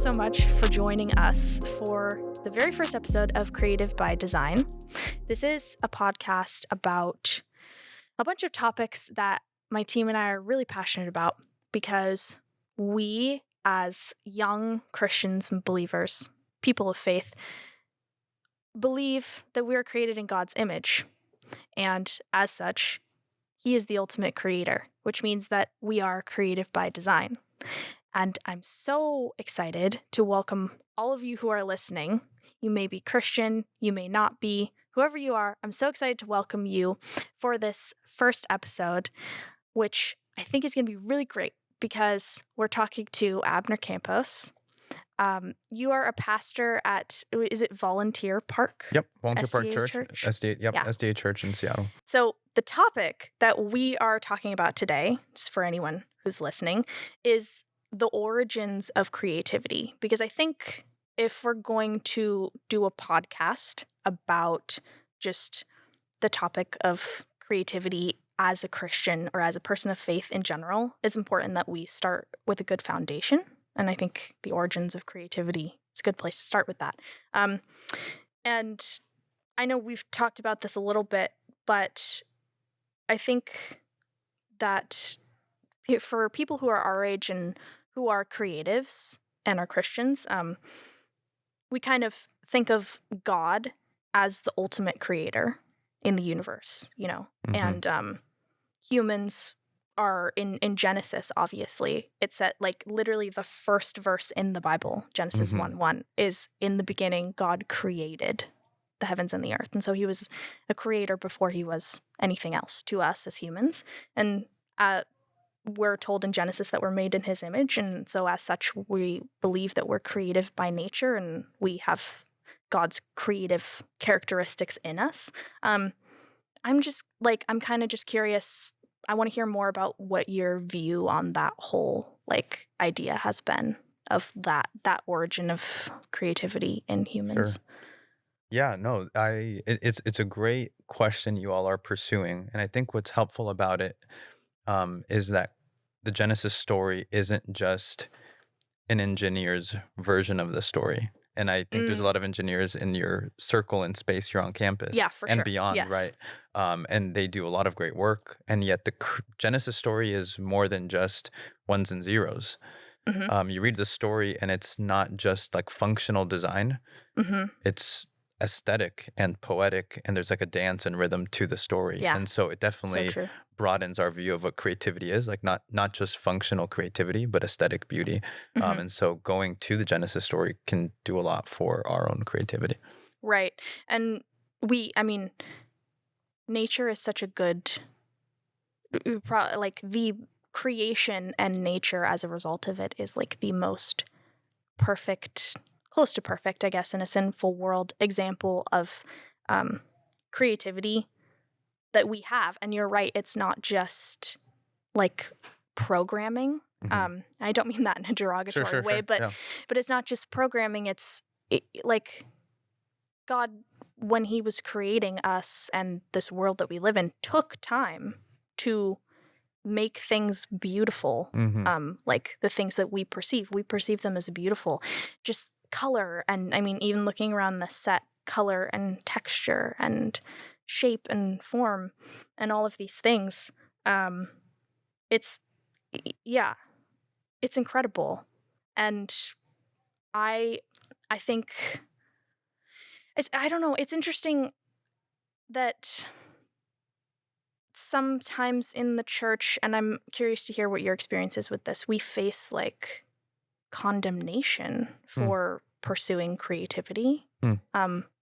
so much for joining us for the very first episode of Creative by Design. This is a podcast about a bunch of topics that my team and I are really passionate about because we, as young Christians and believers, people of faith, believe that we are created in God's image. And as such, He is the ultimate creator, which means that we are creative by design. And I'm so excited to welcome all of you who are listening. You may be Christian, you may not be. Whoever you are, I'm so excited to welcome you for this first episode, which I think is going to be really great because we're talking to Abner Campos. You are a pastor at, is it Volunteer Park? Yep, Volunteer Park SDA Church. SDA Church in Seattle. So the topic that we are talking about today, just for anyone who's listening, is the origins of creativity. Because I think if we're going to do a podcast about just the topic of creativity as a Christian or as a person of faith in general, it's important that we start with a good foundation. And I think the origins of creativity is a good place to start with that. And I know we've talked about this a little bit, but I think that for people who are our age and who are creatives and are Christians, we kind of think of God as the ultimate creator in the universe, you know, and humans are in Genesis, obviously. It's at like literally the first verse in the Bible, Genesis 1:1, is in the beginning, God created the heavens and the earth. And so he was a creator before he was anything else to us as humans. And we're told in Genesis that we're made in his image. And so as such, we believe that we're creative by nature and we have God's creative characteristics in us. I'm kind of just curious. I want to hear more about what your view on that whole like idea has been of that origin of creativity in humans. Sure. Yeah, no, it's a great question you all are pursuing. And I think what's helpful about it is that the Genesis story isn't just an engineer's version of the story. And I think there's a lot of engineers in your circle and space here on campus and beyond, yes. right? And they do a lot of great work. And yet the Genesis story is more than just ones and zeros. You read the story and it's not just like functional design. It's aesthetic and poetic, and there's like a dance and rhythm to the story. Yeah. And so it definitely broadens our view of what creativity is, like not just functional creativity, but aesthetic beauty. And so going to the Genesis story can do a lot for our own creativity. Right. And nature is such a good, like the creation and nature as a result of it is like the most perfect, close to perfect, I guess, in a sinful world example of creativity that we have. And you're right, it's not just like programming. I don't mean that in a derogatory way, but it's not just programming. It's like God, when he was creating us and this world that we live in, took time to make things beautiful. Like the things that we perceive them as beautiful. Just color, and I mean, even looking around the set, color and texture and shape and form and all of these things. It's incredible. And I think it's interesting that sometimes in the church, and I'm curious to hear what your experience is with this, we face like condemnation for pursuing creativity.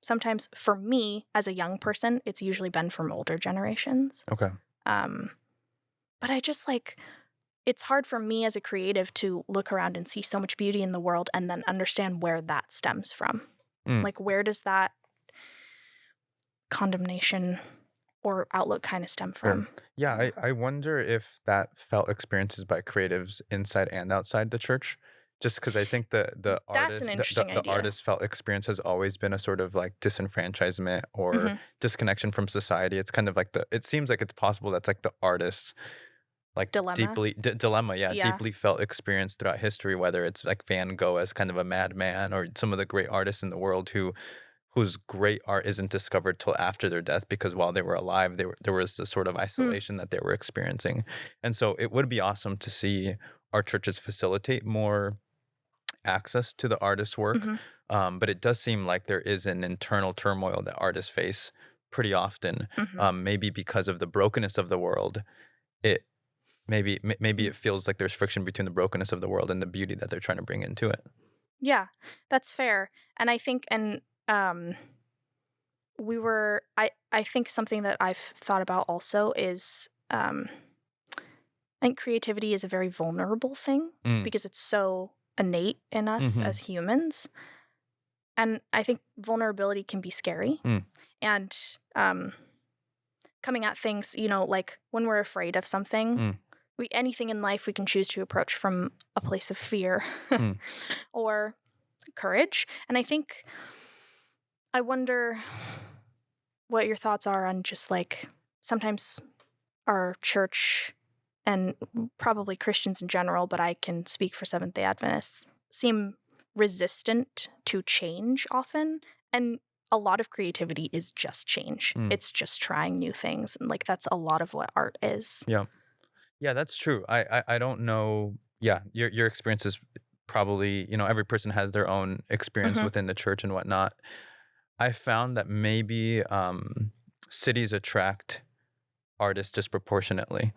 Sometimes for me as a young person, it's usually been from older generations. Okay. But I just like, it's hard for me as a creative to look around and see so much beauty in the world and then understand where that stems from. Like, where does that condemnation or outlook kind of stem from? Yeah, I wonder if that felt experiences by creatives inside and outside the church. Just because I think the artist felt experience has always been a sort of like disenfranchisement or disconnection from society. It's kind of like it seems like it's possible that's like the artist's like Dilemma. dilemma, yeah, Yeah. deeply felt experience throughout history, whether it's like Van Gogh as kind of a madman or some of the great artists in the world whose great art isn't discovered till after their death because while they were alive, there was this sort of Hmm. isolation that they were experiencing. And so it would be awesome to see our churches facilitate more access to the artist's work. Hmm. But it does seem like there is an internal turmoil that artists face pretty often, Hmm. maybe because of the brokenness of the world. It maybe it feels like there's friction between the brokenness of the world and the beauty that they're trying to bring into it. Yeah, that's fair. And I think, um, I think something that I've thought about also is, I think creativity is a very vulnerable thing Mm. because it's so innate in us Mhm. as humans. And I think vulnerability can be scary. Mm. And coming at things, like when we're afraid of something, Mm. anything in life we can choose to approach from a place of fear Mm. or courage. And I wonder what your thoughts are on just like sometimes our church and probably Christians in general, but I can speak for Seventh-day Adventists, seem resistant to change often. And a lot of creativity is just change. Mm. It's just trying new things. And like that's a lot of what art is. Yeah. Yeah, that's true. I don't know. Yeah, your experience is probably, every person has their own experience Hmm. within the church and whatnot. I found that maybe cities attract artists disproportionately,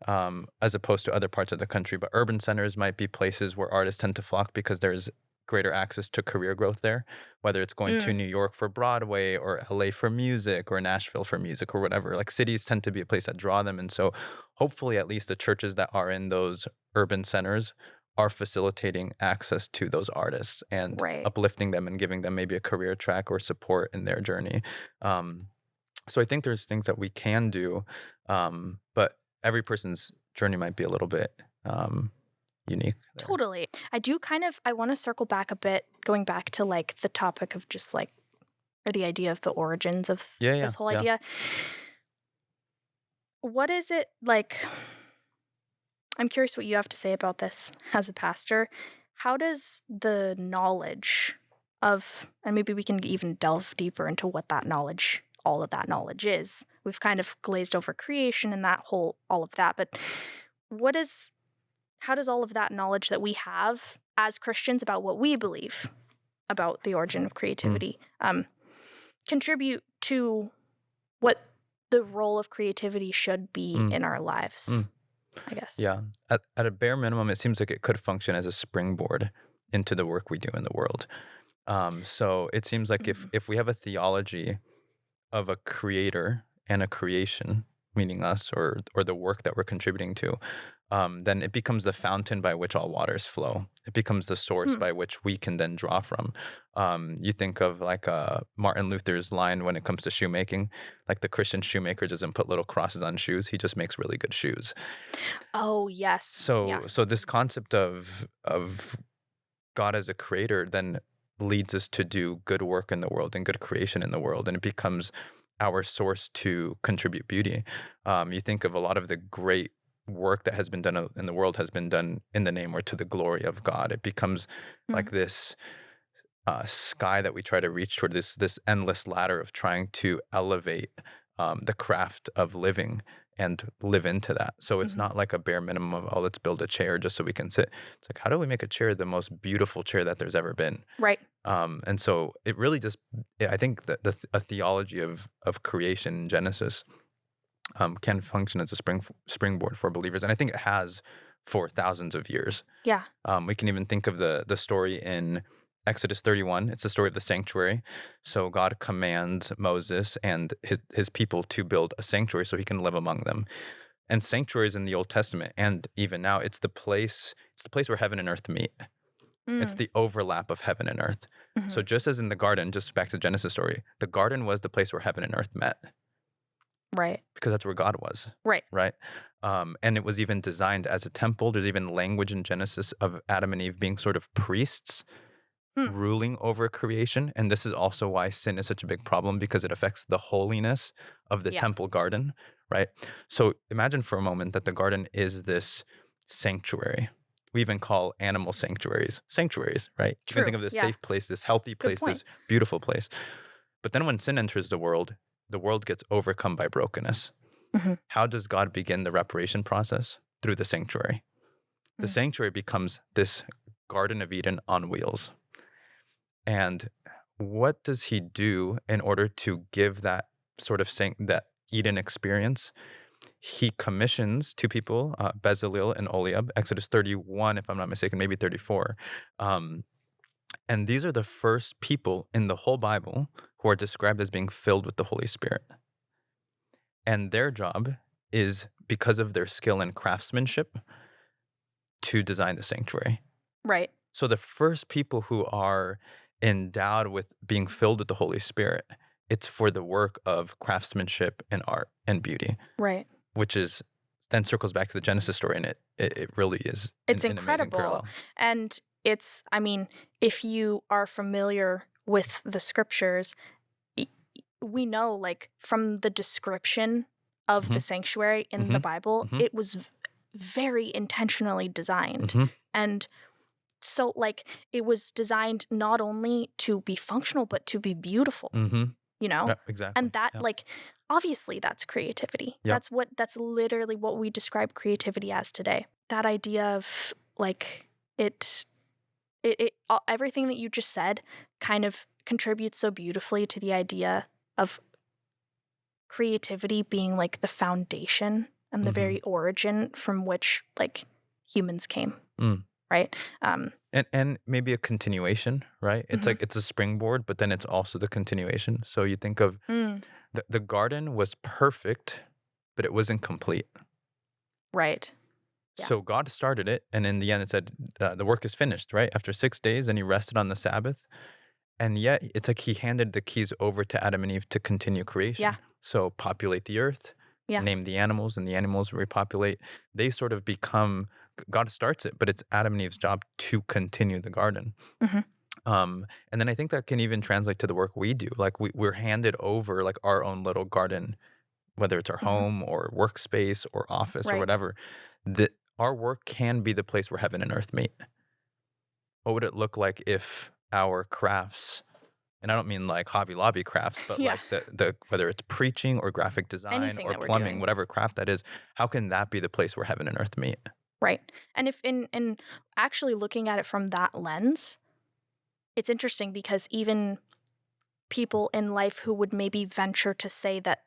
as opposed to other parts of the country. But urban centers might be places where artists tend to flock because there's greater access to career growth there, whether it's going to Mm, New York for Broadway or LA for music or Nashville for music or whatever. Like cities tend to be a place that draw them. And so hopefully at least the churches that are in those urban centers are facilitating access to those artists and right. uplifting them and giving them maybe a career track or support in their journey. Um, so I think there's things that we can do, but every person's journey might be a little bit unique there. Totally. I want to circle back a bit, going back to like the topic of just like, or the idea of the origins of Yeah, yeah, this whole yeah. idea. What is it like? I'm curious what you have to say about this as a pastor. How does the knowledge of, and maybe we can even delve deeper into what that knowledge, all of that knowledge is. We've kind of glazed over creation and all of that, but what is, how does all of that knowledge that we have as Christians about what we believe about the origin of Mm, creativity contribute to what the role of creativity should be mm, in our lives, mm. I guess? Yeah. At a bare minimum, it seems like it could function as a springboard into the work we do in the world. So it seems like if Mm. if we have a theology of a creator and a creation, meaning us or the work that we're contributing to, then it becomes the fountain by which all waters flow. It becomes the source Hmm. by which we can then draw from. You think of like Martin Luther's line when it comes to shoemaking, like the Christian shoemaker doesn't put little crosses on shoes; he just makes really good shoes. Oh, yes. Yeah. So this concept of God as a creator then leads us to do good work in the world and good creation in the world, and it becomes our source to contribute beauty. You think of a lot of the great work that has been done in the world has been done in the name or to the glory of God. It becomes Mm. like this sky that we try to reach toward, this endless ladder of trying to elevate the craft of living and live into that. So it's Mhm. not like a bare minimum of, oh, let's build a chair just so we can sit. It's like, how do we make a chair the most beautiful chair that there's ever been? Right. And so it really just, I think that a theology of creation in Genesis can function as a springboard for believers, and I think it has for thousands of years. Yeah. We can even think of the story in Exodus 31. It's the story of the sanctuary. So God commands Moses and his people to build a sanctuary so he can live among them. And sanctuaries in the Old Testament and even now, it's the place where heaven and earth meet. It's Mm. the overlap of heaven and earth. So Mhm. just as in the garden, just back to the Genesis story, the garden was the place where heaven and earth met Right. because that's where God was, Right. right? And it was even designed as a temple. There's even language in Genesis of Adam and Eve being sort of priests Hmm. ruling over creation. And this is also why sin is such a big problem because it affects the holiness of the Yeah. temple garden, right? So imagine for a moment that the garden is this sanctuary. We even call animal sanctuaries, right? You can think True. of this Yeah. safe place, this healthy Good place, point. this beautiful place. But then when sin enters the world gets overcome by brokenness. Hmm. How does God begin the reparation process? Through the sanctuary. The Mm. sanctuary becomes this Garden of Eden on wheels. And what does he do in order to give that sort of that Eden experience? He commissions two people, Bezalel and Oliab, Exodus 31, if I'm not mistaken, maybe 34. Um, and these are the first people in the whole Bible who are described as being filled with the Holy Spirit. And their job is, because of their skill and craftsmanship, to design the sanctuary. Right. So the first people who are endowed with being filled with the Holy Spirit, it's for the work of craftsmanship and art and beauty, Right. which is then circles back to the Genesis story, and it really is It's an amazing incredible. parallel. And it's, I mean, if you are familiar with the scriptures, we know, like, from the description of the Hmm. sanctuary in Hmm. the Bible, Hmm. it was very intentionally designed. Hmm. And so, like, it was designed not only to be functional, but to be beautiful, Hmm. you know? Yep, exactly. And that, Yep. like, obviously that's creativity. Yep. That's literally what we describe creativity as today. That idea of, like, everything that you just said kind of contributes so beautifully to the idea of creativity being, like, the foundation and the Hmm. very origin from which, like, humans came, Mm. right? And maybe a continuation, right? It's Mhm. like it's a springboard, but then it's also the continuation. So you think of Mm, the garden was perfect, but it wasn't complete. right. Yeah. So God started it, and in the end, it said the work is finished, right? After 6 days, and He rested on the Sabbath. And yet, it's like He handed the keys over to Adam and Eve to continue Yeah. creation. So populate the earth, Yeah. name the animals, and the animals repopulate. They sort of become, God starts it, but it's Adam and Eve's job to continue the garden. Mhm. And then I think that can even translate to the work we do. Like we're handed over like our own little garden, whether it's our Mhm. home or workspace or office or Right. whatever. That our work can be the place where heaven and earth meet. What would it look like if our crafts, and I don't mean like Hobby Lobby crafts, but Yeah. like the whether it's preaching or graphic design Anything or that we're plumbing, doing. whatever craft that is, how can that be the place where heaven and earth meet? Right. And if in actually looking at it from that lens, it's interesting because even people in life who would maybe venture to say that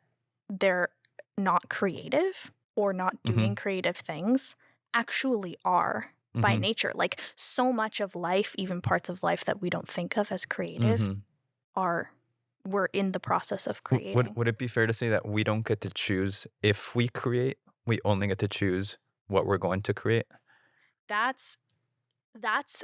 they're not creative or not Mm-hmm. doing creative things actually are by Mm-hmm. nature. Like, so much of life, even parts of life that we don't think of as creative, Mm-hmm. are we're in the process of creating. Would it be fair to say that we don't get to choose if we create, we only get to choose what we're going to create? That's that's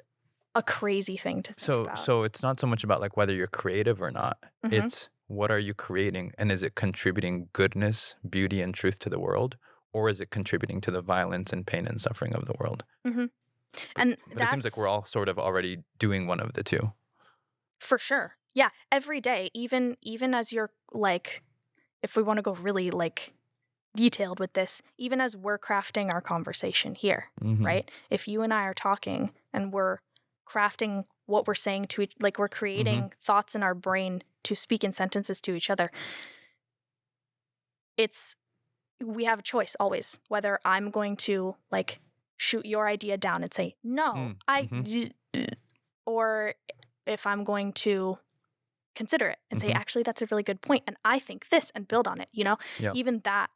a crazy thing to think about. So it's not so much about like whether you're creative or not. Mhm. It's what are you creating, and is it contributing goodness, beauty, and truth to the world, or is it contributing to the violence and pain and suffering of the world? Mhm. And But it seems like we're that's all sort of already doing one of the two. for sure. Yeah, every day, even as you're, like, if we want to go really, like, detailed with this, even as we're crafting our conversation here, Mm-hmm. right? If you and I are talking and we're crafting what we're saying to each, like, we're Mm-hmm. creating thoughts in our brain to speak in sentences to each other, it's we have a choice always whether I'm going to, like, shoot your idea down and say no, Mm-hmm. or if I'm going to consider it and say, Mm-hmm. actually, that's a really good point, and I think this, and build on it, Yeah. even that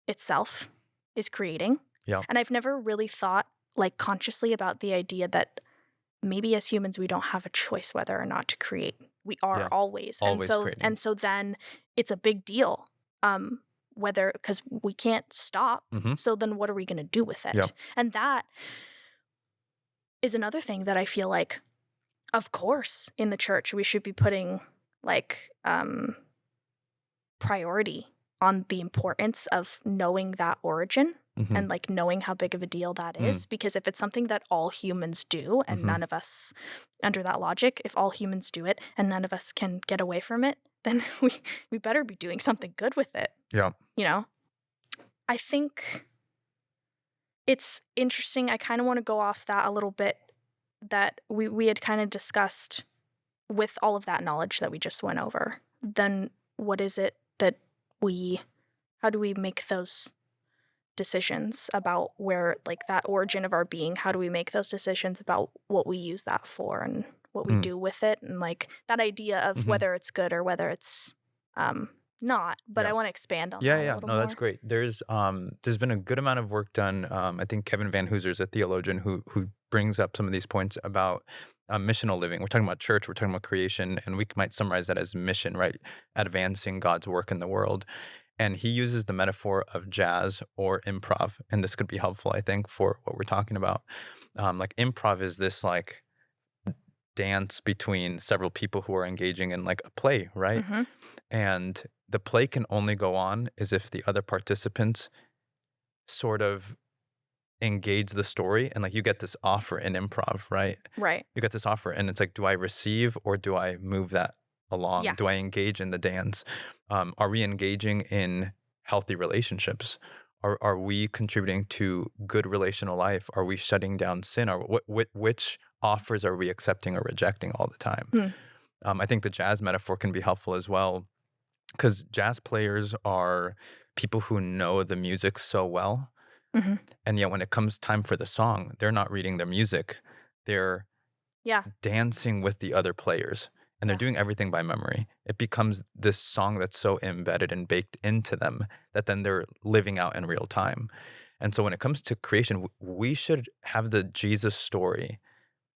itself is creating. Yeah. And I've never really thought, like, consciously about the idea that maybe as humans we don't have a choice whether or not to create. We are Yeah. always. Always creating. And so then it's a big deal, whether, because we can't stop. Mm-hmm. So then what are we going to do with it? Yeah. And that is another thing that I feel like, of course, in the church we should be putting, like, priority on the importance of knowing that origin Mm-hmm. and, like, knowing how big of a deal that is. Because if it's something that all humans do and Mm-hmm. none of us, under that logic, if all humans do it and none of us can get away from it, then we better be doing something good with it, Yeah. you know? I think it's interesting. I kind of want to go off that a little bit, that we had kind of discussed with all of that knowledge that we just went over. Then what is it that how do we make those decisions about where, like, that origin of our being? How do we make those decisions about what we use that for and what we Mm. do with it, and like that idea of Mhm. whether it's good or whether it's not. But Yeah. I want to expand on Yeah, that a yeah. little No, that's more. great. There's been a good amount of work done. I think Kevin Van Hooser's a theologian who brings up some of these points about missional living. We're talking about church, we're talking about creation, and we might summarize that as mission, right? Advancing God's work in the world. And he uses the metaphor of jazz or improv, and this could be helpful, I think, for what we're talking about. Like improv is this like dance between several people who are engaging in like a play, right? Mm-hmm. And the play can only go on as if the other participants sort of engage the story, and like you get this offer in improv, right? Right. You get this offer and it's like, do I receive or do I move that along? Yeah. Do I engage in the dance? Are we engaging in healthy relationships? Are we contributing to good relational life? Are we shutting down sin? Or which offers are we accepting or rejecting all the time? Hmm. I think the jazz metaphor can be helpful as well, because jazz players are people who know the music so well. Mm-hmm. And yet when it comes time for the song, they're not reading their music. They're Yeah. dancing with the other players, and they're Yeah. doing everything by memory. It becomes this song that's so embedded and baked into them that then they're living out in real time. And so when it comes to creation, we should have the Jesus story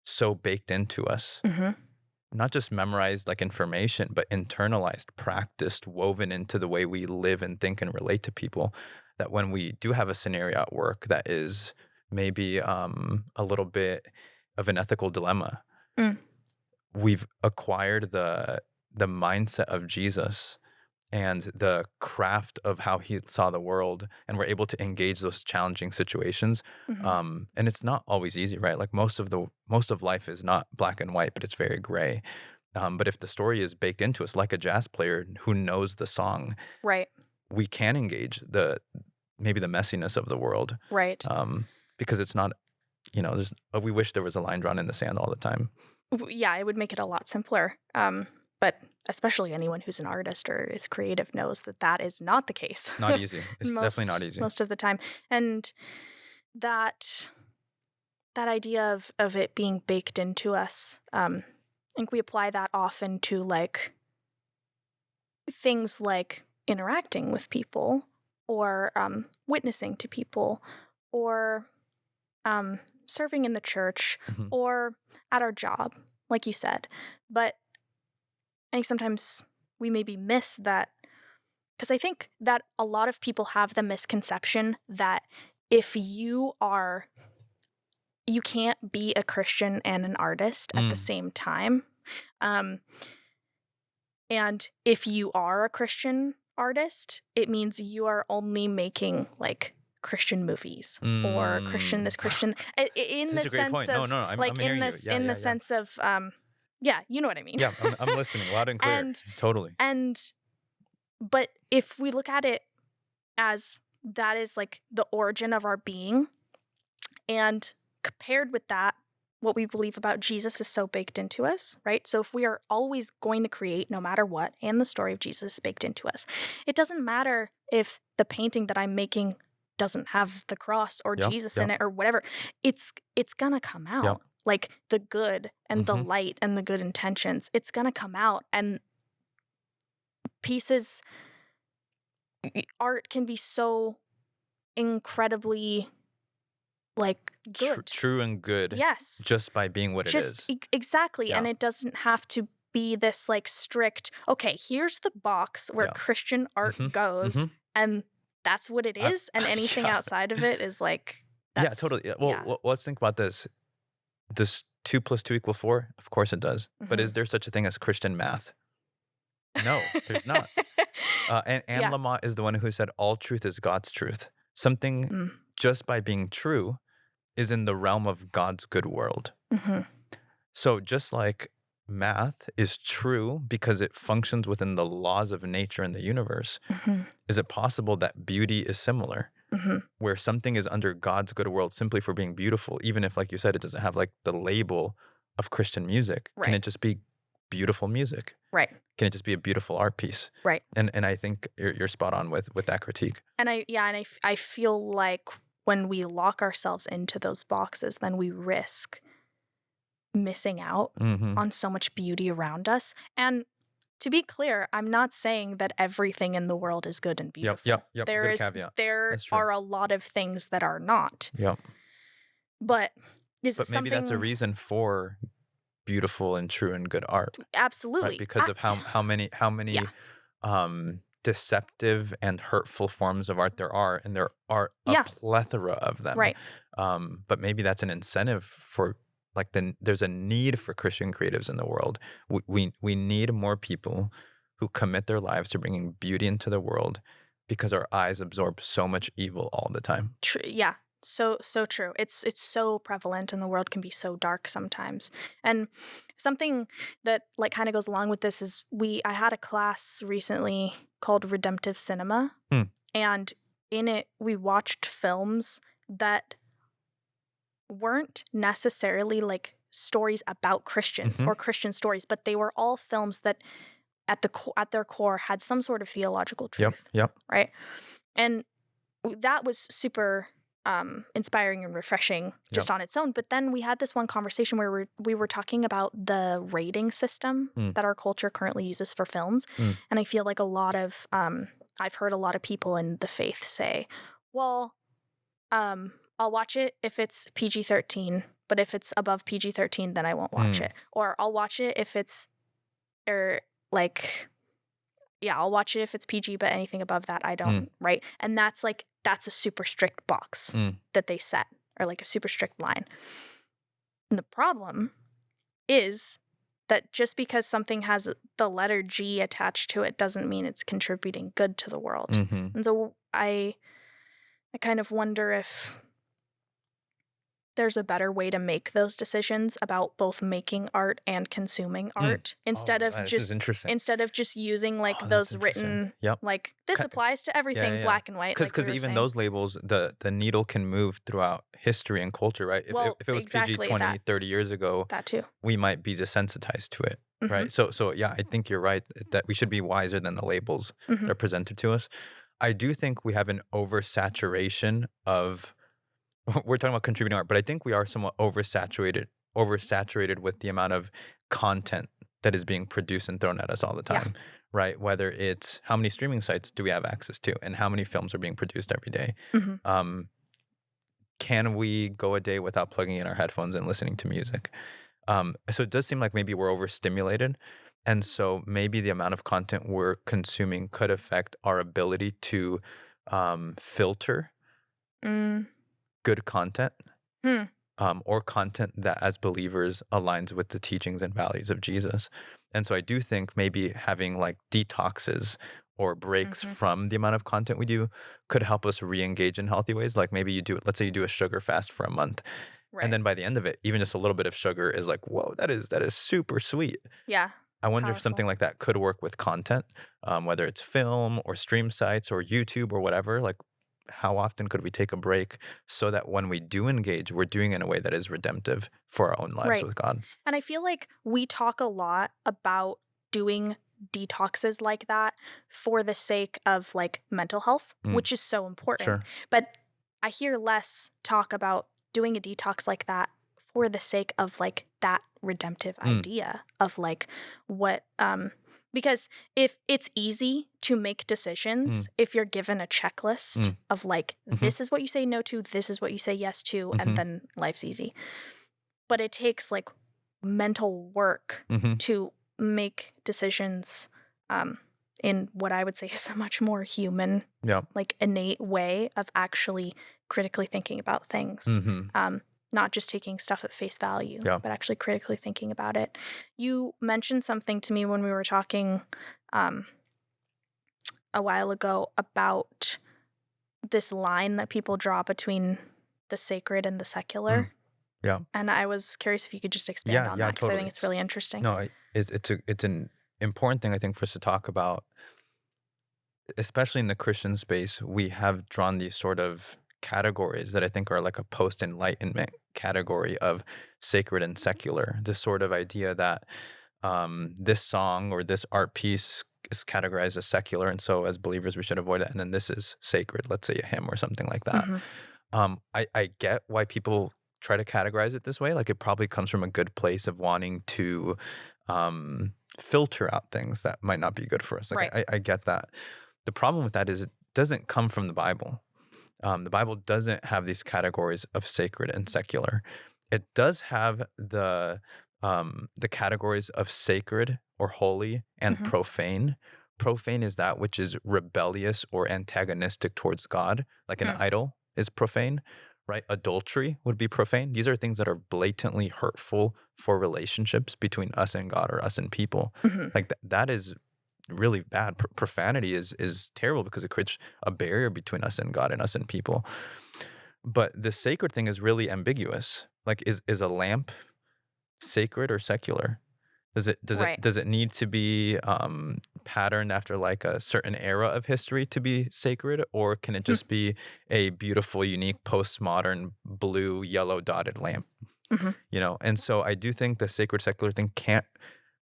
so baked into us, Mm-hmm. not just memorized like information, but internalized, practiced, woven into the way we live and think and relate to people, that when we do have a scenario at work that is maybe a little bit of an ethical dilemma, Mm. we've acquired the mindset of Jesus and the craft of how he saw the world, and we're able to engage those challenging situations. Mm-hmm. And it's not always easy, right? Like most of life is not black and white, but it's very gray. But if the story is baked into us, like a jazz player who knows the song, Right. we can engage maybe the messiness of the world, Right. because it's not, we wish there was a line drawn in the sand all the time. Yeah, it would make it a lot simpler. But especially anyone who's an artist or is creative knows that that is not the case. Not easy. It's definitely not easy. Most of the time. And that idea of it being baked into us, I think we apply that often to like things like interacting with people, or witnessing to people, or serving in the church, Mhm. or at our job, like you said. But I think sometimes we maybe miss that, because I think that a lot of people have the misconception that if you can't be a Christian and an artist at the same time. And if you are a Christian artist, it means you are only making like Christian movies or Christian this, Christian in Such the a great sense point. of No, I'm like in hearing you. this Yeah, in yeah, the yeah. sense of yeah, you know what I mean. Yeah, I'm listening loud and clear. Totally. But if we look at it as that is like the origin of our being, and compared with that, what we believe about Jesus is so baked into us, right? So if we are always going to create no matter what, and the story of Jesus is baked into us, it doesn't matter if the painting that I'm making doesn't have the cross or Yep, Jesus yep. in it or whatever. It's gonna come out. Yep. Like the good and the Mhm. light and the good intentions, it's gonna come out. And pieces, art can be so incredibly like good. True and good. Yes. Just by being what it is. Exactly. Yeah. And it doesn't have to be this like strict, okay, here's the box where Yeah. Christian art Mhm, goes, mhm. and that's what it is. And anything Yeah. outside of it is like, Yeah, totally. Yeah, well, yeah. let's think about this. Does 2 + 2 = 4? Of course it does. But Mhm. is there such a thing as Christian math? No, there's not. And Yeah. Lamott is the one who said all truth is God's truth. Something Mm. just by being true is in the realm of God's good world. Mhm. So just like math is true because it functions within the laws of nature and the universe, Mhm. is it possible that beauty is similar? where something is under God's good world simply for being beautiful, even if, like you said, it doesn't have like the label of Christian music. Can Right. it just be beautiful music? Right. Can it just be a beautiful art piece? Right. And I think you're spot on with that critique. And I feel like when we lock ourselves into those boxes, then we risk missing out Mm-hmm. on so much beauty around us. And to be clear, I'm not saying that everything in the world is good and beautiful. Yep. There Good caveat. there That's true. are a lot of things that are not. Yep. But is it But maybe that's a something reason for beautiful and true and good art, absolutely right? Because of how many Yeah. deceptive and hurtful forms of art there are, and there are a Yeah. plethora of them. Right. But maybe that's an incentive for like there's a need for Christian creatives in the world. We need more people who commit their lives to bringing beauty into the world because our eyes absorb so much evil all the time. Yeah. So true. It's so prevalent, and the world can be so dark sometimes. And something that like kind of goes along with this is I had a class recently called Redemptive Cinema, and in it we watched films that weren't necessarily like stories about Christians or Christian stories, but they were all films that at their core had some sort of theological truth. Yep. Right? And that was super inspiring and refreshing just on its own. But then we had this one conversation where we were talking about the rating system that our culture currently uses for films. And I feel like a lot of, I've heard a lot of people in the faith say, well, I'll watch it if it's PG-13, but if it's above PG-13, then I won't watch it. Or I'll watch it if it's, I'll watch it if it's PG, but anything above that, I don't, right? And that's a super strict box that they set, or like a super strict line. And the problem is that just because something has the letter G attached to it doesn't mean it's contributing good to the world. And so I kind of wonder if there's a better way to make those decisions about both making art and consuming art instead of just using like those written like this applies to everything black and white. Because even those labels, the needle can move throughout history and culture, right? If it was PG 20, 30 years ago, that too, we might be desensitized to it, right? So yeah, I think you're right that we should be wiser than the labels that are presented to us. I do think we have an oversaturation of we're talking about contributing art, but I think we are somewhat oversaturated with the amount of content that is being produced and thrown at us all the time, right? Whether it's how many streaming sites do we have access to, and how many films are being produced every day. Can we go a day without plugging in our headphones and listening to music? So it does seem like maybe we're overstimulated. And so maybe the amount of content we're consuming could affect our ability to filter good content or content that as believers aligns with the teachings and values of Jesus. And so I do think maybe having like detoxes or breaks from the amount of content we do could help us re-engage in healthy ways. Like maybe let's say you do a sugar fast for a month. Right. And then by the end of it, even just a little bit of sugar is like, whoa, that is super sweet. Yeah. I wonder if something like that could work with content, whether it's film or stream sites or YouTube or whatever. Like, how often could we take a break so that when we do engage, we're doing it in a way that is redemptive for our own lives with God? And I feel like we talk a lot about doing detoxes like that for the sake of like mental health, which is so important. Sure. But I hear less talk about doing a detox like that for the sake of like that redemptive idea of like what because if it's easy to make decisions if you're given a checklist of like this is what you say no to, this is what you say yes to, and then life's easy. But it takes like mental work to make decisions in what I would say is a much more human, like innate way of actually critically thinking about things. Not just taking stuff at face value, but actually critically thinking about it. You mentioned something to me when we were talking a while ago about this line that people draw between the sacred and the secular. Yeah. And I was curious if you could just expand on that, because totally. I think it's really interesting. No, it's an important thing, I think, for us to talk about. especially in the Christian space, we have drawn these sort of categories that I think are like a post-enlightenment category of sacred and secular. This sort of idea that this song or this art piece is categorized as secular, and so as believers we should avoid it. And then this is sacred, let's say a hymn or something like that. Hmm. I get why people try to categorize it this way. Like it probably comes from a good place of wanting to filter out things that might not be good for us. Like Right. I get that. The problem with that is it doesn't come from the Bible. The Bible doesn't have these categories of sacred and secular. It does have the categories of sacred or holy and Hmm. profane. Profane is that which is rebellious or antagonistic towards God, like an Hmm. idol is profane, right? Adultery would be profane. These are things that are blatantly hurtful for relationships between us and God or us and people. Hmm. Like that is really bad. Profanity is terrible because it creates a barrier between us and God and us and people. But the sacred thing is really ambiguous. Like is a lamp sacred or secular? Right. Does it need to be patterned after like a certain era of history to be sacred, or can it just be a beautiful, unique, postmodern blue, yellow dotted lamp? Mm-hmm. And so I do think the sacred secular thing can't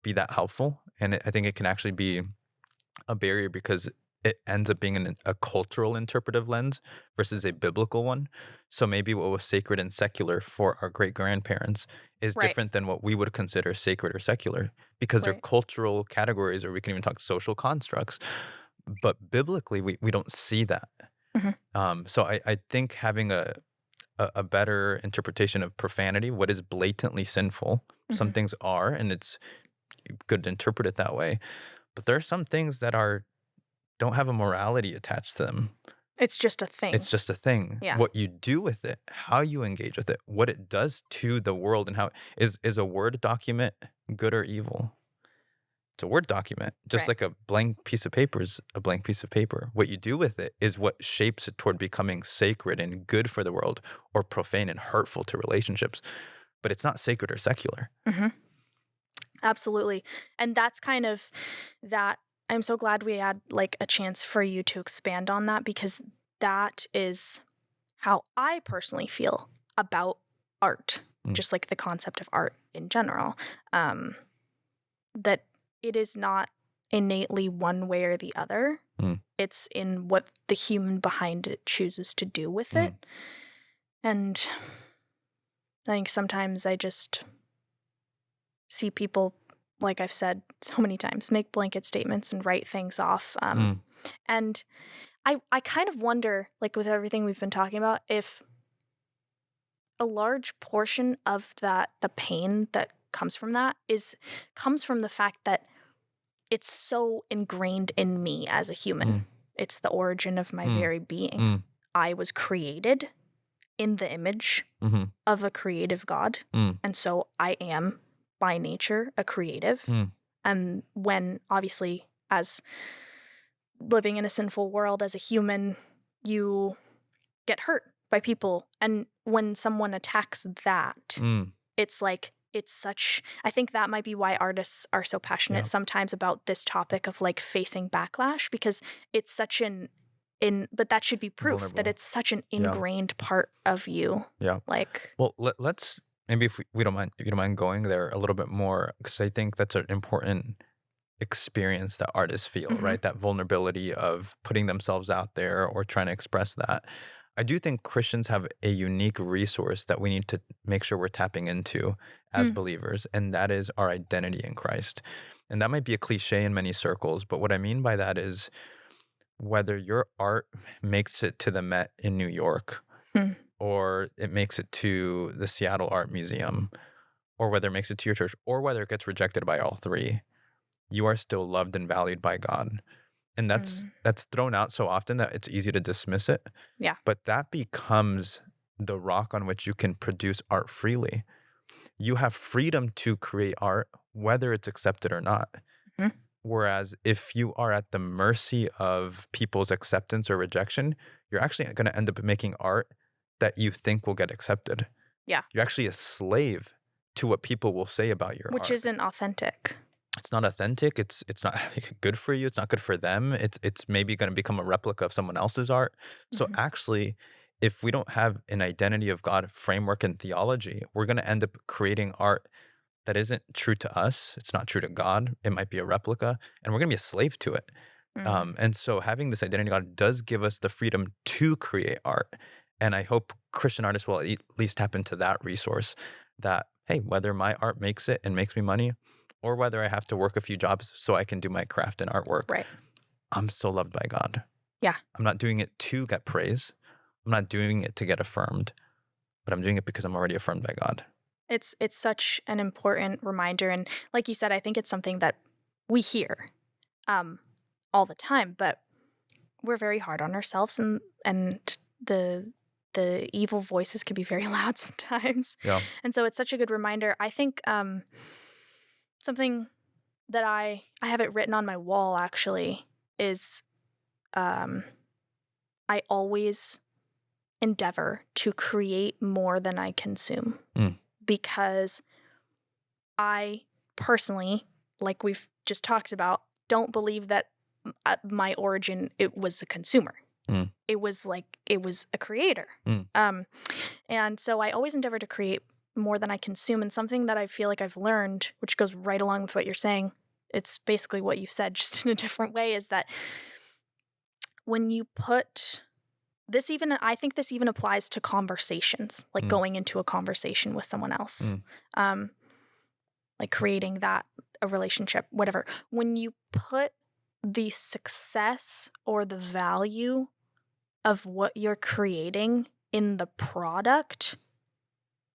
be that helpful, and I think it can actually be a barrier because it ends up being a cultural interpretive lens versus a biblical one. So maybe what was sacred and secular for our great grandparents is Right. different than what we would consider sacred or secular because they're Right. cultural categories, or we can even talk social constructs. But biblically, we don't see that. Hmm. So I think having a better interpretation of profanity, what is blatantly sinful, some Hmm. things are, and it's good to interpret it that way. But there are some things that don't have a morality attached to them. It's just a thing. It's just a thing. Yeah. What you do with it, how you engage with it, what it does to the world, and how is a Word document good or evil? It's a Word document. Just Right. like a blank piece of paper is a blank piece of paper. What you do with it is what shapes it toward becoming sacred and good for the world, or profane and hurtful to relationships. But it's not sacred or secular. Hmm. Absolutely. And that's kind of that. I'm so glad we had like a chance for you to expand on that, because that is how I personally feel about art, Mm. just like the concept of art in general. That it is not innately one way or the other. Mm. It's in what the human behind it chooses to do with Mm. it. And I think sometimes I just see people, like I've said so many times, make blanket statements and write things off. Mm. And I kind of wonder, like with everything we've been talking about, if a large portion of the pain that comes from that comes from the fact that it's so ingrained in me as a human. Mm. It's the origin of my Mm. very being. Mm. I was created in the image Mhm. of a creative God. Mm. And so I am by nature a creative. Mm. And when obviously, as living in a sinful world as a human, you get hurt by people. And when someone attacks that, Mm. it's like, I think that might be why artists are so passionate Yeah. sometimes about this topic of like facing backlash, because it's such but that should be proof that Vulnerable. it's such an Yeah. ingrained part of you. Yeah. Like, Well, let's maybe if we don't mind, if you don't mind going there a little bit more, because I think that's an important experience that artists feel, Mhm. right? That vulnerability of putting themselves out there or trying to express that. I do think Christians have a unique resource that we need to make sure we're tapping into as believers, and that is our identity in Christ. And that might be a cliche in many circles, but what I mean by that is whether your art makes it to the Met in New York, Mm. or it makes it to the Seattle Art Museum, or whether it makes it to your church, or whether it gets rejected by all three, you are still loved and valued by God. And that's thrown out so often that it's easy to dismiss it. Yeah. But that becomes the rock on which you can produce art freely. You have freedom to create art, whether it's accepted or not. Mhm. Whereas if you are at the mercy of people's acceptance or rejection, you're actually going to end up making art that you think will get accepted. Yeah. You're actually a slave to what people will say about your Which art. isn't authentic. it's not authentic, it's not good for you, it's not good for them, it's maybe gonna become a replica of someone else's art. So, Mhm. actually, if we don't have an identity of God framework and theology, we're gonna end up creating art that isn't true to us, it's not true to God, it might be a replica, and we're gonna be a slave to it. Mhm. And so having this identity of God does give us the freedom to create art, and I hope Christian artists will at least tap into that resource that, hey, whether my art makes it and makes me money, or whether I have to work a few jobs so I can do my craft and artwork, Right. I'm still loved by God. Yeah. I'm not doing it to get praise. I'm not doing it to get affirmed, but I'm doing it because I'm already affirmed by God. It's such an important reminder, and like you said, I think it's something that we hear, um, all the time, but we're very hard on ourselves, and the evil voices can be very loud sometimes. Yeah. And so it's such a good reminder. I think, something that I have it written on my wall actually is, um, I always endeavor to create more than I consume, Mm, because I personally, like we've just talked about, don't believe that my origin it was a consumer. mm, It was a creator. mm, Um, and so I always endeavor to create more than I consume. And something that I feel like I've learned, which goes right along with what you're saying, it's basically what you've said, just in a different way, is that when you put this, even I think this even applies to conversations, like mm, going into a conversation with someone else. mm, Um, like creating that a relationship, whatever. When you put the success or the value of what you're creating in the product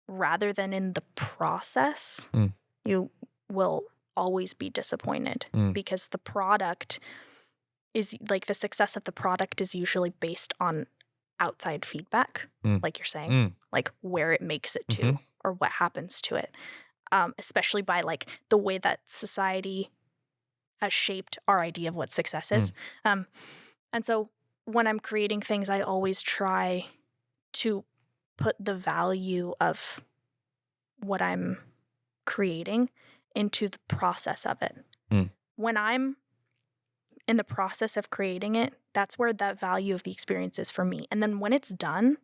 rather than in the process, mm, you will always be disappointed, mm, because the product is like the success of the product is usually based on outside feedback, mm, like you're saying, mm, like where it makes it to mhm, or what happens to it. Especially by like the way that society has shaped our idea of what success mm, is. Um, and so when I'm creating things, I always try to put the value of what I'm creating into the process of it. mm. When I'm in the process of creating it, that's where that value of the experience is for me. And then when it's done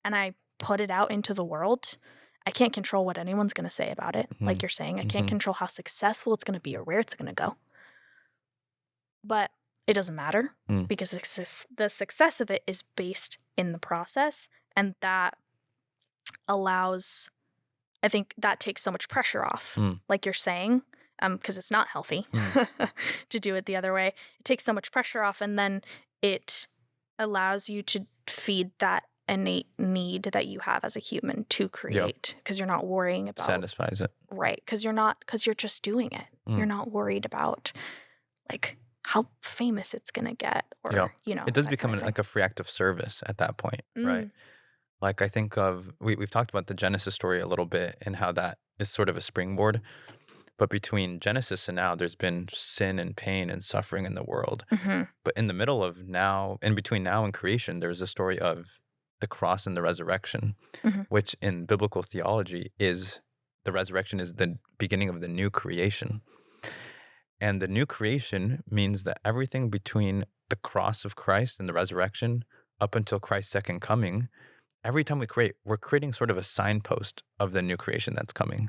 and I put it out into the world, I can't control what anyone's going to say about it. Like Mhm, you're saying, I can't mhm, control how successful it's going to be or where it's going to go. But it doesn't matter, mm, because the success of it is based in the process. And that allows, I think that takes so much pressure off, mm, like you're saying, because it's not healthy mm. to do it the other way. It takes so much pressure off, and then it allows you to feed that innate need that you have as a human to Yep, create, because you're not worrying about, satisfies it. right, because you're just doing it. You're Mm, not worried about like how famous it's gonna get, yep. or It does that kind become of thing. like a free act of service at that point, right? Mm, Like, I think of we've talked about the Genesis story a little bit and how that is sort of a springboard, but between Genesis and now, there's been sin and pain and suffering in the world. hmm But in the middle of now, in between now and creation, there's a story of the cross and the resurrection, hmm which in biblical theology is the resurrection is the beginning of the new creation. And the new creation means that everything between the cross of Christ and the resurrection up until Christ's second coming, every time we create, we're creating sort of a signpost of the new creation that's coming.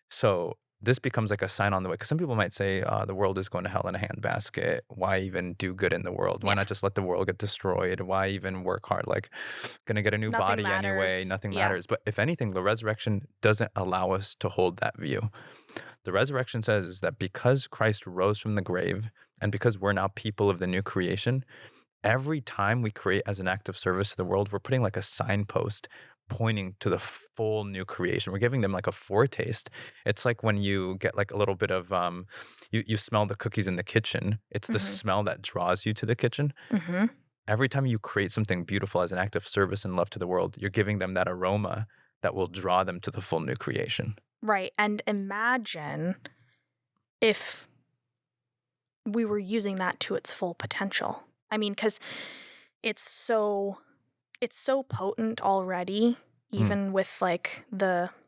So this becomes like a sign on the way. Because some people might say, the world is going to hell in a handbasket. Why even do good in the world? Why Yeah, not just let the world get destroyed? Why even work hard? Like, gonna get a new nothing body anyway. matters. Nothing Yeah. matters. But if anything, the resurrection doesn't allow us to hold that view. The resurrection says is that because Christ rose from the grave and because we're now people of the new creation, every time we create as an act of service to the world, we're putting like a signpost pointing to the full new creation. We're giving them like a foretaste. It's like when you get like a little bit of you smell the cookies in the kitchen. It's the hmm smell that draws you to the kitchen. hmm Every time you create something beautiful as an act of service and love to the world, you're giving them that aroma that will draw them to the full new creation. Right. And imagine if we were using that to its full potential. I mean, because it's so it's so potent already, Mm, even with like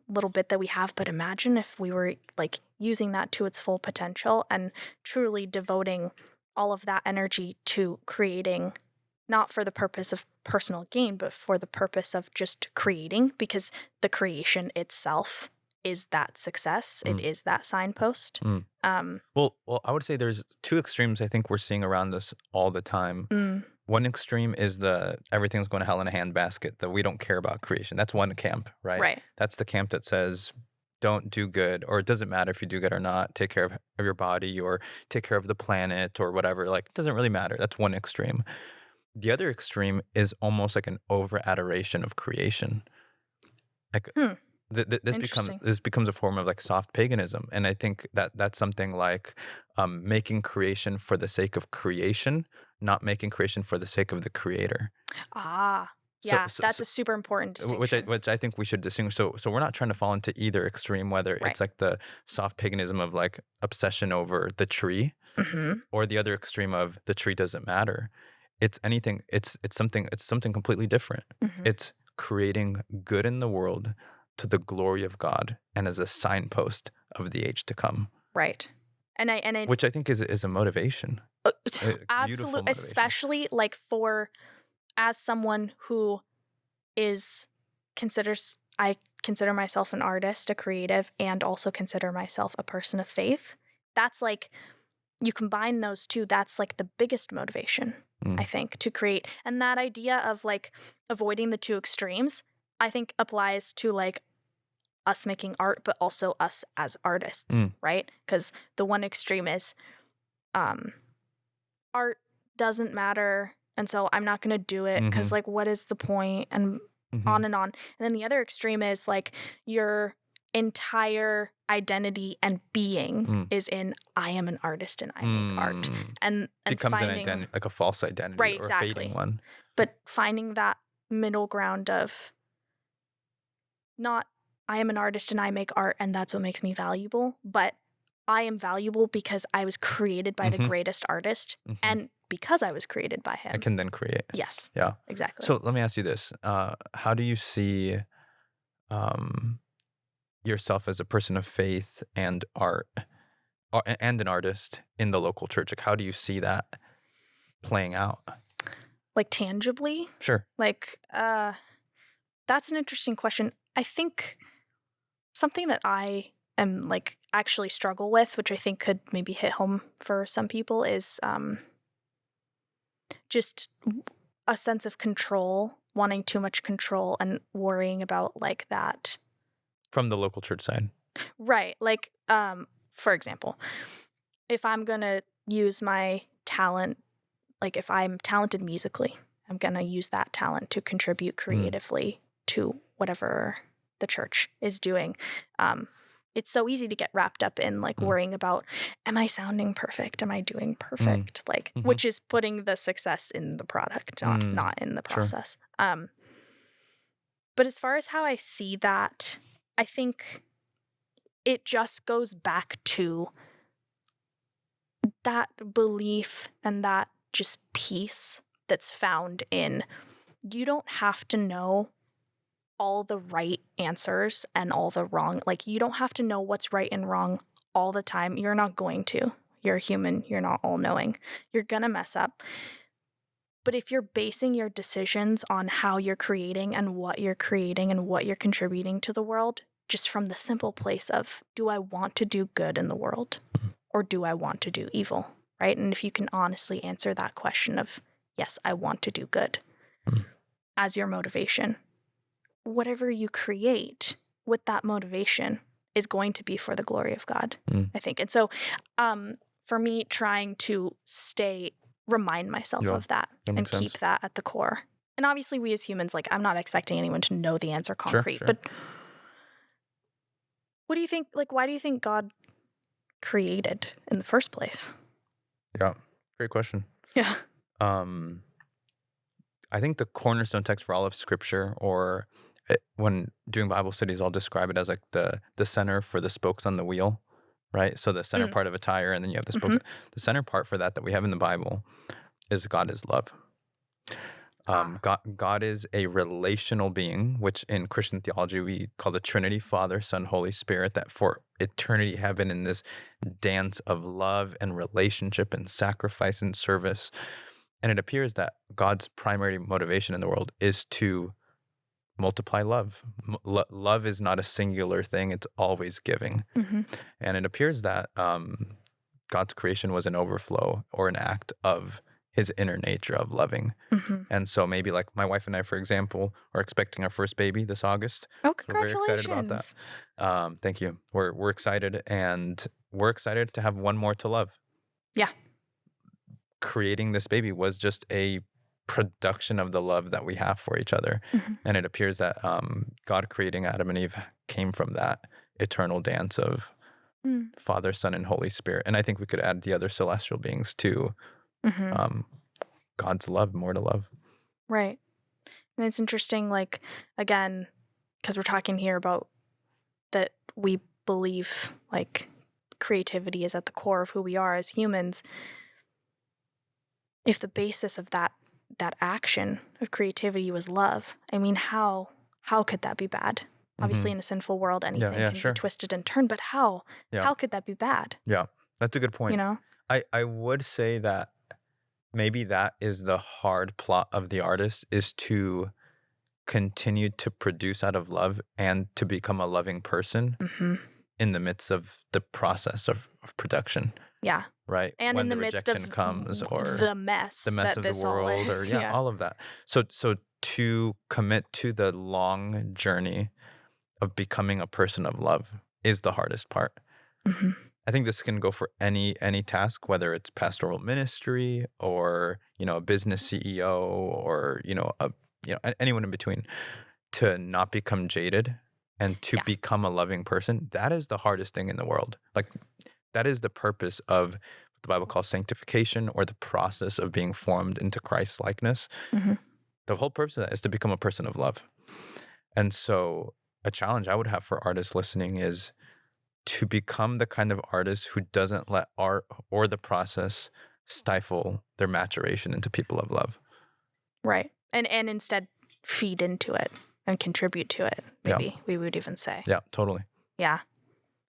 little bit that we have, but imagine if we were like using that to its full potential and truly devoting all of that energy to creating, not for the purpose of personal gain, but for the purpose of just creating, because the creation itself is that success. It is that signpost. Well, I would say there's two extremes I think we're seeing around us all the time. One extreme is the everything's going to hell in a handbasket, that we don't care about creation. That's one camp, right? Right. That's the camp that says don't do good, or it doesn't matter if you do good or not. Take care of your body, or take care of the planet, or whatever. Like, it doesn't really matter. That's one extreme. The other extreme is almost like an over adoration of creation. Like this becomes a form of like soft paganism, and I think that that's something like making creation for the sake of creation, not making creation for the sake of the creator. Yeah, that's a super important distinction. Which I think we should distinguish. So we're not trying to fall into either extreme, whether it's like the soft paganism of like obsession over the tree, or the other extreme of the tree doesn't matter. It's anything. It's something completely different. It's creating good in the world to the glory of God and as a signpost of the age to come. Right. And which I think is a motivation. Absolutely, especially like as someone who I consider myself an artist, a creative, and also consider myself a person of faith. That's like, you combine those two, that's like the biggest motivation, I think, to create. And that idea of like avoiding the two extremes, I think applies to like us making art, but also us as artists, right? Because the one extreme is art doesn't matter, and so I'm not going to do it because like, what is the point? And on and on. And then the other extreme is like your entire identity and being is in, I am an artist and I make art, and becomes finding, an identity, like a false identity, right? Or Exactly. a fading one. But finding that middle ground of not, I am an artist and I make art and that's what makes me valuable, but I am valuable because I was created by the greatest artist, and because I was created by him, I can then create. Yes. Yeah. Exactly. So let me ask you this: how do you see yourself as a person of faith and art, and an artist in the local church? Like, how do you see that playing out? Like tangibly? Sure. Like, that's an interesting question. I think something that I am like actually struggle with, which I think could maybe hit home for some people, is just a sense of control, wanting too much control and worrying about like that. From the local church side. Right. Like, for example, if I'm going to use my talent, like if I'm talented musically, I'm going to use that talent to contribute creatively to whatever the church is doing. It's so easy to get wrapped up in like worrying about, am I sounding perfect? Am I doing perfect? Like, which is putting the success in the product, not in the process. Sure. But as far as how I see that, I think it just goes back to that belief and that just peace that's found in, you don't have to know all the right answers and all the wrong. Like, you don't have to know what's right and wrong all the time. You're not going to. You're a human. You're not all-knowing. You're going to mess up. But if you're basing your decisions on how you're creating and what you're contributing to the world, just from the simple place of, do I want to do good in the world or do I want to do evil, right? And if you can honestly answer that question of, yes, I want to do good as your motivation, whatever you create with that motivation is going to be for the glory of God, I think. And so for me, trying to remind myself of that and keep that at the core. And obviously we as humans, like, I'm not expecting anyone to know the answer concrete, sure. But what do you think, like, why do you think God created in the first place? Yeah, great question. Yeah. I think the cornerstone text for all of Scripture, or when doing Bible studies, I'll describe it as like the center for the spokes on the wheel, right? So the center part of a tire, and then you have the spokes. The center part for that we have in the Bible is God is love. God is a relational being, which in Christian theology we call the Trinity, Father, Son, Holy Spirit, that for eternity have been in this dance of love and relationship and sacrifice and service. And it appears that God's primary motivation in the world is to multiply love. Love is not a singular thing, it's always giving. Hmm. And it appears that God's creation was an overflow or an act of his inner nature of loving. Hmm. And so maybe like my wife and I, for example, are expecting our first baby this August. Oh, So we're very excited about congratulations. that. Thank you. We're excited, and we're excited to have one more to love. Yeah. Creating this baby was just a production of the love that we have for each other. Hmm. And it appears that God creating Adam and Eve came from that eternal dance of Mm. Father, Son, and Holy Spirit. And I think we could add the other celestial beings to Hmm. God's love, more to love. Right. And it's interesting, like, again, because we're talking here about that we believe, like, creativity is at the core of who we are as humans. If the basis of that action of creativity was love, I mean, how could that be bad? Obviously, in a sinful world, anything can sure. be twisted and turned, but how? Yeah. How could that be bad? Yeah, that's a good point. You know? I would say that maybe that is the hard plot of the artist, is to continue to produce out of love and to become a loving person Hmm. in the midst of the process of production, Yeah. right? And when in the the midst rejection of comes, or the mess the mess that of the this all world, is. or yeah, all of that. So to commit to the long journey of becoming a person of love is the hardest part. Hmm. I think this can go for any task, whether it's pastoral ministry or a business CEO or anyone in between. To not become jaded and to Yeah. become a loving person, that is the hardest thing in the world. Like, that is the purpose of what the Bible calls sanctification, or the process of being formed into Christ likeness. Hmm. The whole purpose of that is to become a person of love. And so a challenge I would have for artists listening is to become the kind of artist who doesn't let art or the process stifle their maturation into people of love. Right. And instead feed into it and contribute to it, maybe we would even say. Yeah, totally. Yeah.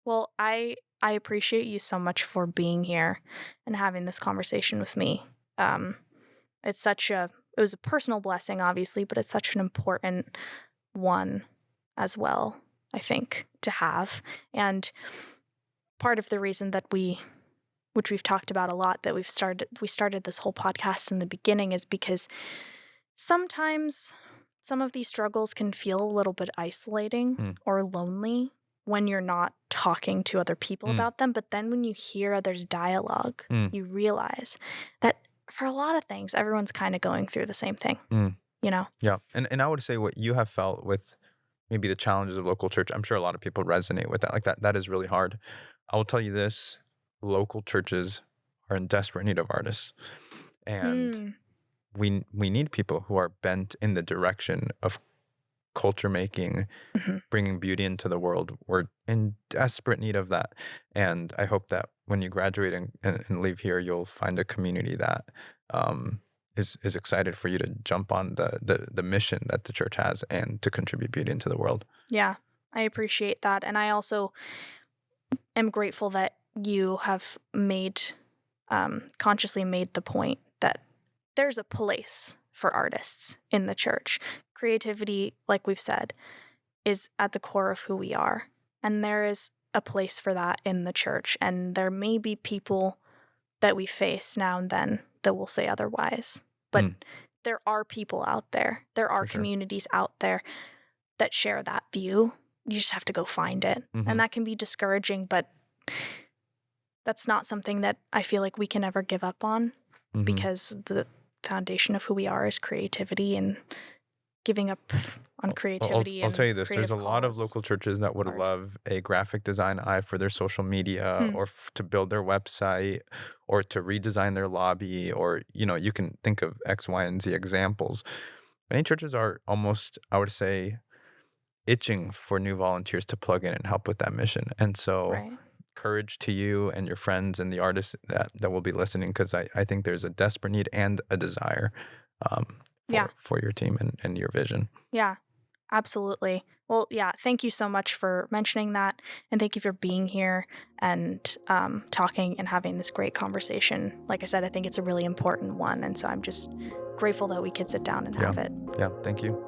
Well, I appreciate you so much for being here and having this conversation with me. It was a personal blessing, obviously, but it's such an important one as well, I think, to have. And part of the reason that which we've talked about a lot, that we started this whole podcast in the beginning, is because sometimes some of these struggles can feel a little bit isolating or lonely when you're not talking to other people about them. But then when you hear others' dialogue, you realize that for a lot of things, everyone's kind of going through the same thing, you know? Yeah. And I would say what you have felt with maybe the challenges of local church, I'm sure a lot of people resonate with that. Like that is really hard. I will tell you this, local churches are in desperate need of artists. And we need people who are bent in the direction of culture making, bringing beauty into the world. We're in desperate need of that. And I hope that when you graduate and leave here, you'll find a community that is excited for you to jump on the mission that the church has and to contribute beauty into the world. Yeah, I appreciate that. And I also am grateful that you have consciously made the point that there's a place for artists in the church. Creativity, like we've said, is at the core of who we are. And there is a place for that in the church. And there may be people that we face now and then that will say otherwise. But there are people out there. There are communities out there that share that view. You just have to go find it. And that can be discouraging, but that's not something that I feel like we can ever give up on, because the foundation of who we are is creativity, and giving up on creativity. I'll tell you this, there's a creative lot of cause. local churches that would love a graphic design eye for their social media, or to build their website, or to redesign their lobby, or, you can think of X, Y, and Z examples. Many churches are almost, I would say, itching for new volunteers to plug in and help with that mission. And so courage to you and your friends and the artists that will be listening, because I think there's a desperate need and a desire Yeah. for your team and your vision. Yeah. Absolutely. Well, yeah, thank you so much for mentioning that. And thank you for being here and talking and having this great conversation. Like I said, I think it's a really important one. And so I'm just grateful that we could sit down and Yeah. have it. Yeah. Thank you.